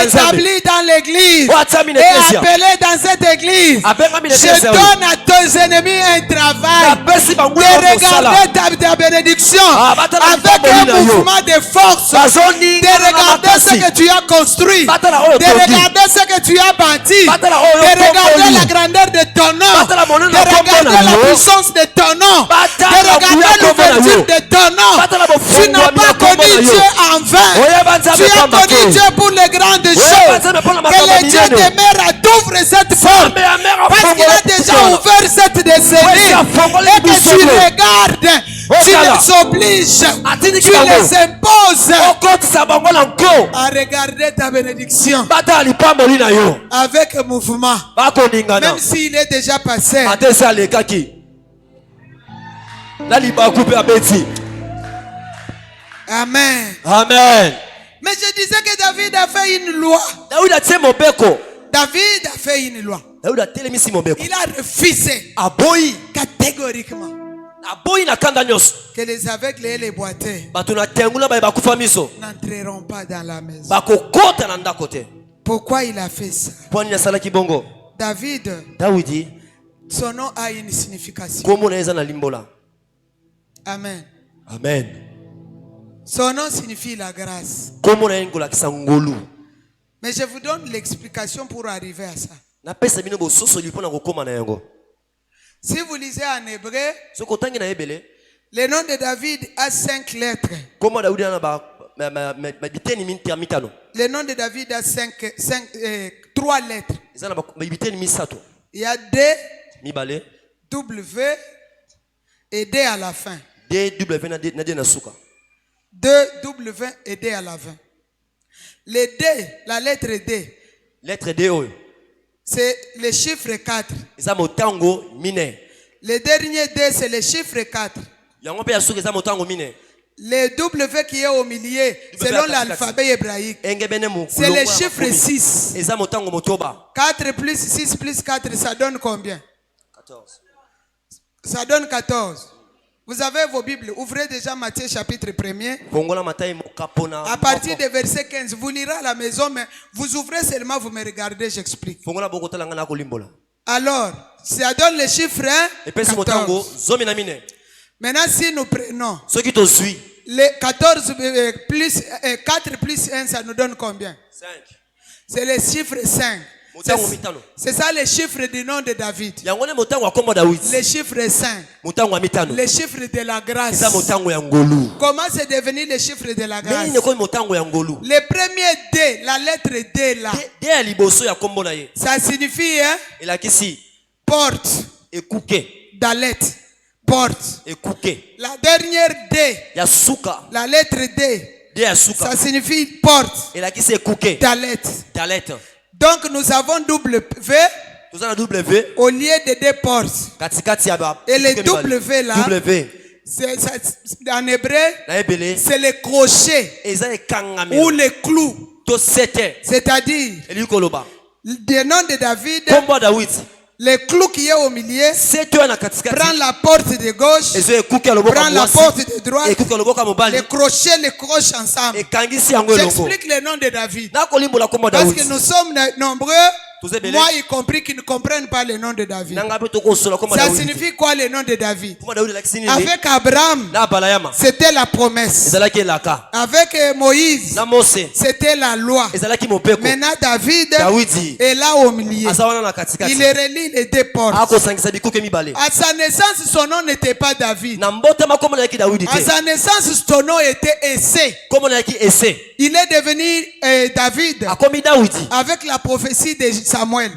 établi dans l'église et appelé dans cette église, je donne à tes ennemis un travail de regarder ta bénédiction avec un mouvement de force, de regarder ce que tu as construit, de regarder ce que tu as bâti, de regarder la grandeur de ton nom, de regarder la puissance de ton nom, de regarder l'ouverture de ton nom. Tu n'as pas connu Dieu en vain. Tu as connu Dieu pour les grandes choses. Que le Dieu demeure t'ouvre cette porte, parce qu'il a déjà ouvert cette décennie, et que tu regardes. Tu les obliges, tu les imposes à regarder ta bénédiction avec un mouvement, même s'il est déjà passé. Amen. Amen. Mais je disais que David a fait une loi. David a fait une loi. Il a refusé catégoriquement que les aveugles et les boiteux n'entreront pas dans la maison. Pourquoi il a fait ça? David, son nom a une signification. Amen. Amen. Son nom signifie la grâce. Mais je vous donne l'explication pour arriver à ça. Si vous lisez en hébreu, le nom de David a 5 lettres. Le nom de David a 3 lettres. Il y a D, W et D à la fin. 2 W et D à la fin. Le D, la lettre D. C'est le chiffre 4. Le dernier D, c'est le chiffre 4. Le W qui est au milieu, selon l'alphabet hébraïque, c'est le chiffre 6. 4 plus 6 plus 4, ça donne combien? 14. Ça donne 14. Vous avez vos Bibles. Ouvrez déjà Matthieu chapitre 1er. À partir du verset 15, vous lirez à la maison, mais vous ouvrez seulement, vous me regardez, j'explique. Alors, ça donne le chiffre 14. Maintenant, si nous prenons le 14 plus 4 plus 1, ça nous donne combien? 5. C'est le chiffre 5. C'est ça le chiffre du nom de David. Le chiffre 5. Le chiffre de la grâce. Comment c'est devenu le chiffre de la grâce? Le premier D, la lettre D là. Ça signifie porte. Dalet. Porte. La dernière D. La lettre D. Ça signifie porte. Dalet. Donc nous avons W au lieu de deux portes. Et le W là, en hébreu, c'est le crochet ou le clou. C'est-à-dire, le nom de David, le clou qui est au milieu prend la porte de gauche, prend la porte de droite, le crochet, les croches ensemble. J'explique le nom de David. Parce que nous sommes nombreux, moi y compris, qui ne comprennent pas le nom de David. Ça signifie quoi le nom de David? Avec Abraham, c'était la promesse. Avec Moïse, c'était la loi. Maintenant David est là au milieu. Il relie les deux portes. À sa naissance, son nom n'était pas David. À sa naissance, son nom était Essé. Il est devenu David avec la prophétie de Samuel.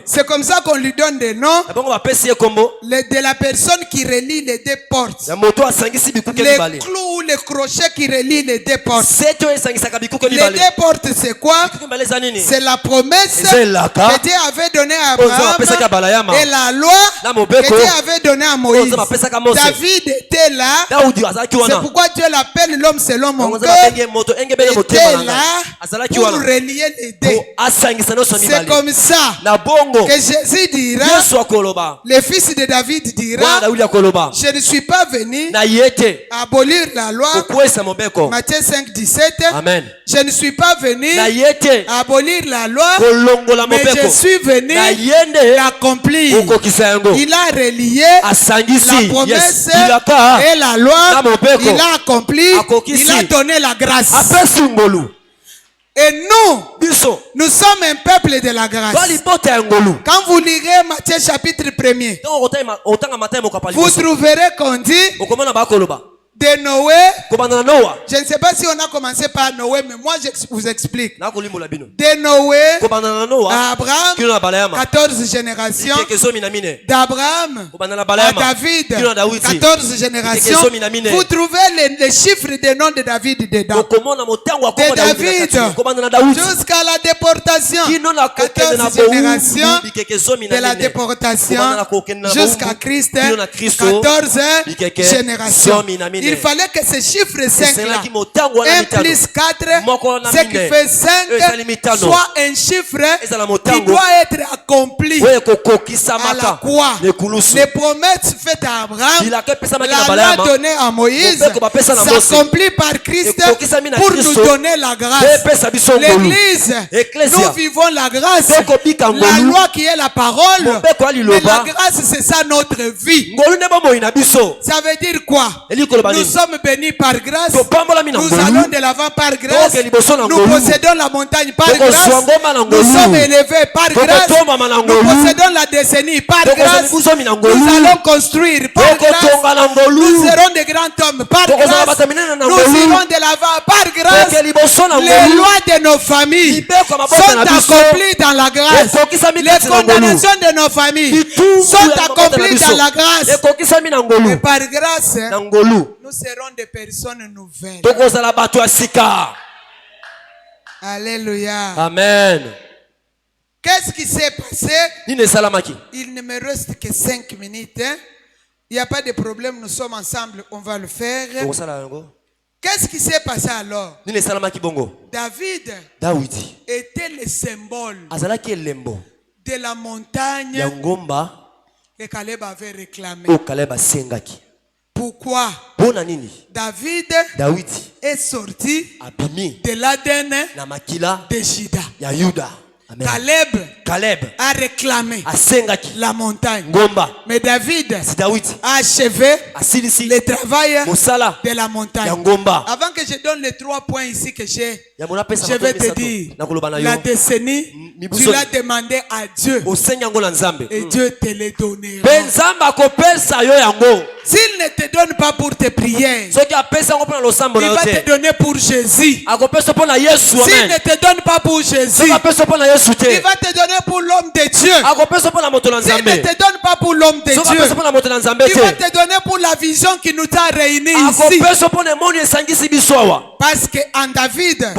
C'est comme ça qu'on lui donne des noms de la personne qui relie les deux portes. Les clous ou les crochets qui relient les deux portes. Les deux portes, c'est quoi? C'est la promesse que Dieu avait donnée à Abraham et la loi que Dieu avait donnée à Moïse. David était là. C'est pourquoi Dieu l'appelle l'homme selon mon cœur. Il était là pour relier les deux. C'est comme ça que Jésus dira, le fils de David dira, je ne suis pas venu abolir la loi. Matthieu 5, 17. Amen. Je ne suis pas venu abolir la loi, mais je suis venu l'accomplir. Il a relié la promesse et la loi. Il a accompli. Il a donné la grâce. Et nous sommes un peuple de la grâce. Quand vous lirez Matthieu chapitre 1er, vous trouverez qu'on dit de Noé. Je ne sais pas si on a commencé par Noé, mais moi je vous explique. De Noé à Abraham, 14 générations. D'Abraham à David, 14 générations. Vous trouvez les chiffres des noms de David dedans. De David jusqu'à la déportation. 14 générations de la déportation jusqu'à Christ. 14 générations. Il fallait que ce chiffre 5-là, 1 plus 4, ce qui fait 5, soit un chiffre qui doit être accompli à la croix. Les promesses faites à Abraham, la loi donnée à Moïse, s'accomplit par Christ pour nous donner la grâce. L'église, nous vivons la grâce. La loi qui est la parole, mais la grâce, c'est ça notre vie. Ça veut dire quoi? Nous sommes bénis par grâce. Nous allons de l'avant par grâce. Nous possédons la montagne par grâce. Nous sommes élevés par grâce. Nous possédons la décennie par grâce. Nous allons construire par grâce. Nous serons des grands hommes par grâce. Nous irons de l'avant par grâce. Les lois de nos familles sont accomplies dans la grâce. Les condamnations de nos familles sont accomplies dans la grâce. Et par grâce, nous serons des personnes nouvelles. Alléluia. Amen. Qu'est-ce qui s'est passé? Il ne me reste que 5 minutes. Il n'y a pas de problème, nous sommes ensemble, on va le faire. Qu'est-ce qui s'est passé alors? David était le symbole de la montagne que Caleb avait réclamé. Pourquoi? David est sorti de l'Aden de Juda. Caleb a réclamé la montagne. Mais David a achevé le travail de la montagne. Avant que je donne les 3 points ici que j'ai, je vais te dire la décennie, Tu l'as demandé à Dieu. Et Dieu te le donnera. S'il ne te donne pas pour tes prières, il va te donner pour Jésus. S'il ne te donne pas pour Jésus, il va te donner pour l'homme de Dieu. S'il ne te donne pas pour l'homme de Dieu, il va te donner pour la vision qui nous a réunis ici. Parce qu'en David,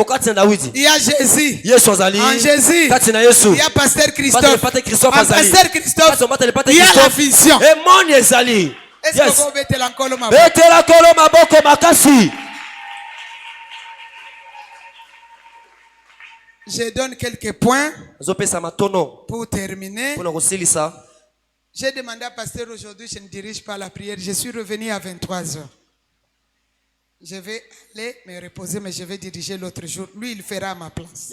il y a Jésus. En Jésus, il y a Pasteur Christophe. En Pasteur Christophe, il y a la vision. Est-ce que vous mettez l'encore Je donne quelques points pour terminer. J'ai demandé à Pasteur aujourd'hui, je ne dirige pas la prière. Je suis revenu à 23h. Je vais aller me reposer, mais je vais diriger l'autre jour. Lui, il fera à ma place.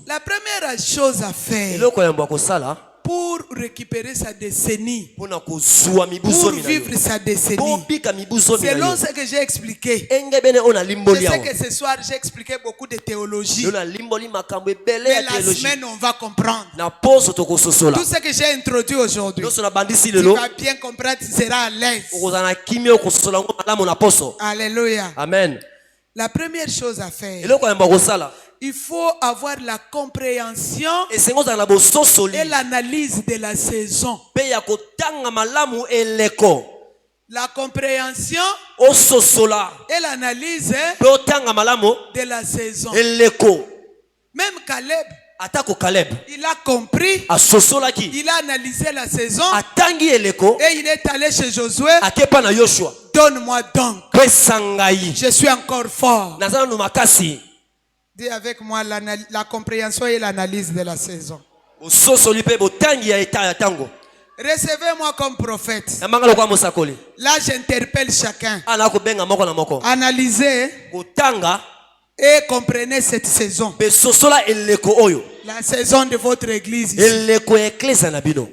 La première chose à faire pour récupérer sa décennie, pour vivre sa décennie, selon ce que j'ai expliqué. Je sais que ce soir, j'ai expliqué beaucoup de théologie. Mais la semaine, on va comprendre. Tout ce que j'ai introduit aujourd'hui, tu vas bien comprendre, tu seras à l'aise. Alléluia. Amen. La première chose à faire, il faut avoir la compréhension et l'analyse de la saison. La compréhension et l'analyse de la saison. Même Caleb, il a compris, il a analysé la saison et il est allé chez Josué. Donne-moi donc. Je suis encore fort. Dis avec moi la compréhension et l'analyse de la saison. Recevez-moi comme prophète. Là, j'interpelle chacun. Analysez et comprenez cette saison. La saison de votre église ici.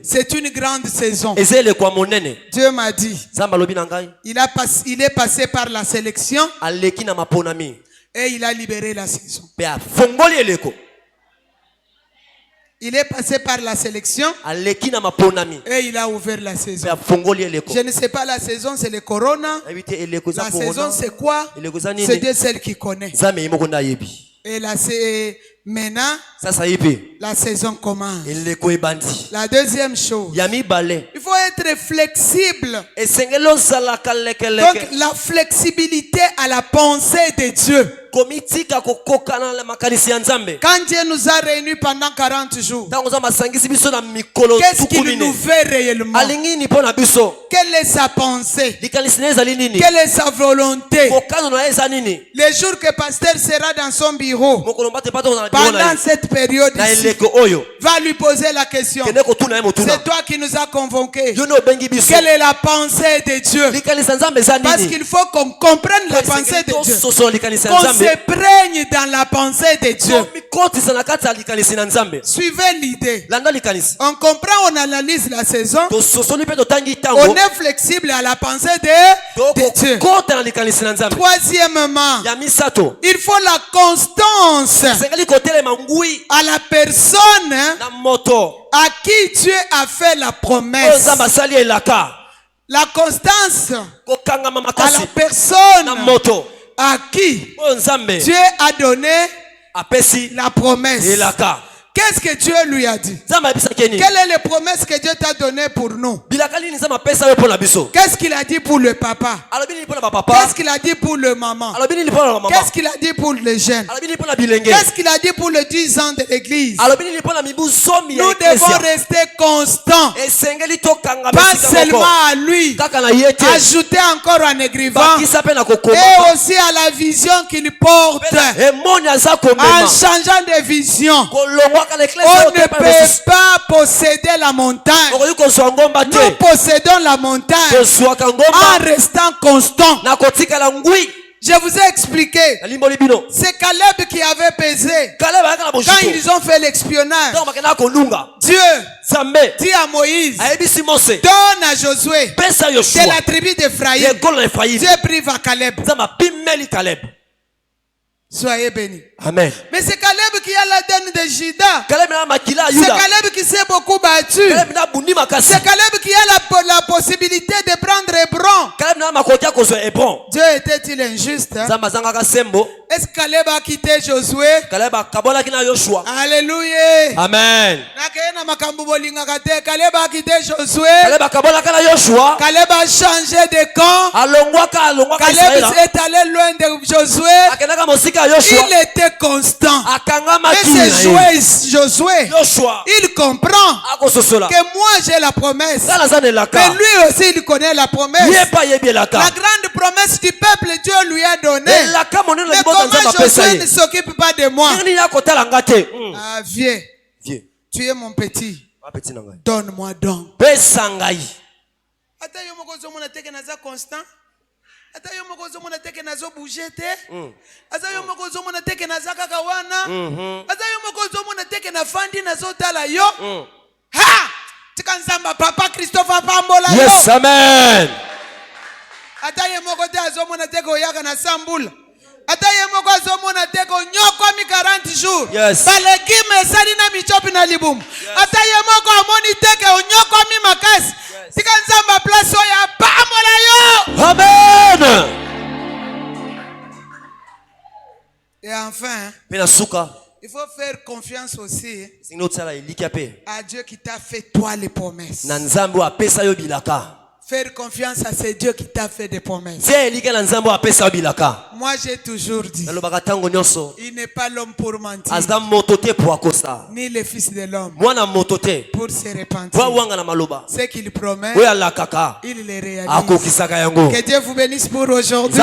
C'est une grande saison. Dieu m'a dit, il est passé par la sélection et il a libéré la saison. Il est passé par la sélection et il a ouvert la saison. Je ne sais pas la saison, c'est le corona. La saison, c'est quoi? C'est Dieu seul qui connaît. Et là, c'est maintenant, la saison commence. La deuxième chose, il faut être flexible. Donc, la flexibilité à la pensée de Dieu. Quand Dieu nous a réunis pendant 40 jours, qu'est-ce qu'il nous fait réellement? Quelle est sa pensée? Quelle est sa volonté? Les jours que pasteur sera dans son bureau, pendant cette période ici, va lui poser la question. C'est toi qui nous as convoqués. Quelle est la pensée de Dieu? Parce qu'il faut qu'on comprenne la pensée de Dieu. Qu'on se prenne dans la pensée de Dieu. Suivez l'idée. On comprend, on analyse la saison. On est flexible à la pensée de Dieu. Troisièmement, il faut la constance à la personne à qui Dieu a fait la promesse. La constance à la personne à qui Dieu a donné la promesse. Qu'est-ce que Dieu lui a dit? Quelle est la promesse que Dieu t'a donnée pour nous? Qu'est-ce qu'il a dit pour le papa? Qu'est-ce qu'il a dit pour le maman? Qu'est-ce qu'il a dit pour les jeunes? Qu'est-ce qu'il a dit pour les 10 ans de l'église? Nous devons rester constants. Pas seulement à lui. Ajouter encore un écrivain. Et aussi à la vision qu'il porte. En changeant de vision. On ne peut pas posséder la montagne. Nous possédons la montagne en restant constant. Je vous ai expliqué. C'est Caleb qui avait pesé. Quand ils ont fait l'espionnage, Dieu dit à Moïse, donne à Josué de la tribu d'Ephraïm. Dieu prive à Caleb. Soyez bénis. Amen. Mais c'est Caleb qui a l'ADN de Juda. C'est Caleb qui s'est beaucoup battu. C'est Caleb qui a la possibilité de prendre Hébron. Dieu était-il injuste? Est-ce que Caleb a quitté Josué? Alléluia. Amen. Caleb a quitté Josué. Caleb a changé de camp. Caleb est allé loin de Josué. Il était constant. Et c'est Josué. Il comprend que moi j'ai la promesse. Mais lui aussi il connaît la promesse. La grande promesse du peuple, Dieu lui a donné. Mais comment Josué ne s'occupe pas de moi? Ah, vieux. Tu es mon petit. Donne-moi donc. Attends, constant. Ata yo moko zomona teke nazo bougete. Ata yo moko zomona teke nazaka kawana. Ata yo moko zomona teke na fandi nazo tala yo. Ha! Tikanzamba papa Christopher Pambola yo. Yes, amen. Ata yo moko te azomona teke oyaka na sambula. Ata yo moko azomona teke nyoko mi 40 jours. Yes. Balekime sali na michopi na libumu. Ata yo moko amoni teke onyoko mi makasi. Tikanzamba place oya Pambola yo. Amen. Et enfin, il faut faire confiance aussi à Dieu qui t'a fait toi les promesses. Faire confiance à ce Dieu qui t'a fait des promesses. Moi j'ai toujours dit, il n'est pas l'homme pour mentir, ni le fils de l'homme pour se repentir. Ce qu'il promet, il le réalise. Que Dieu vous bénisse pour aujourd'hui.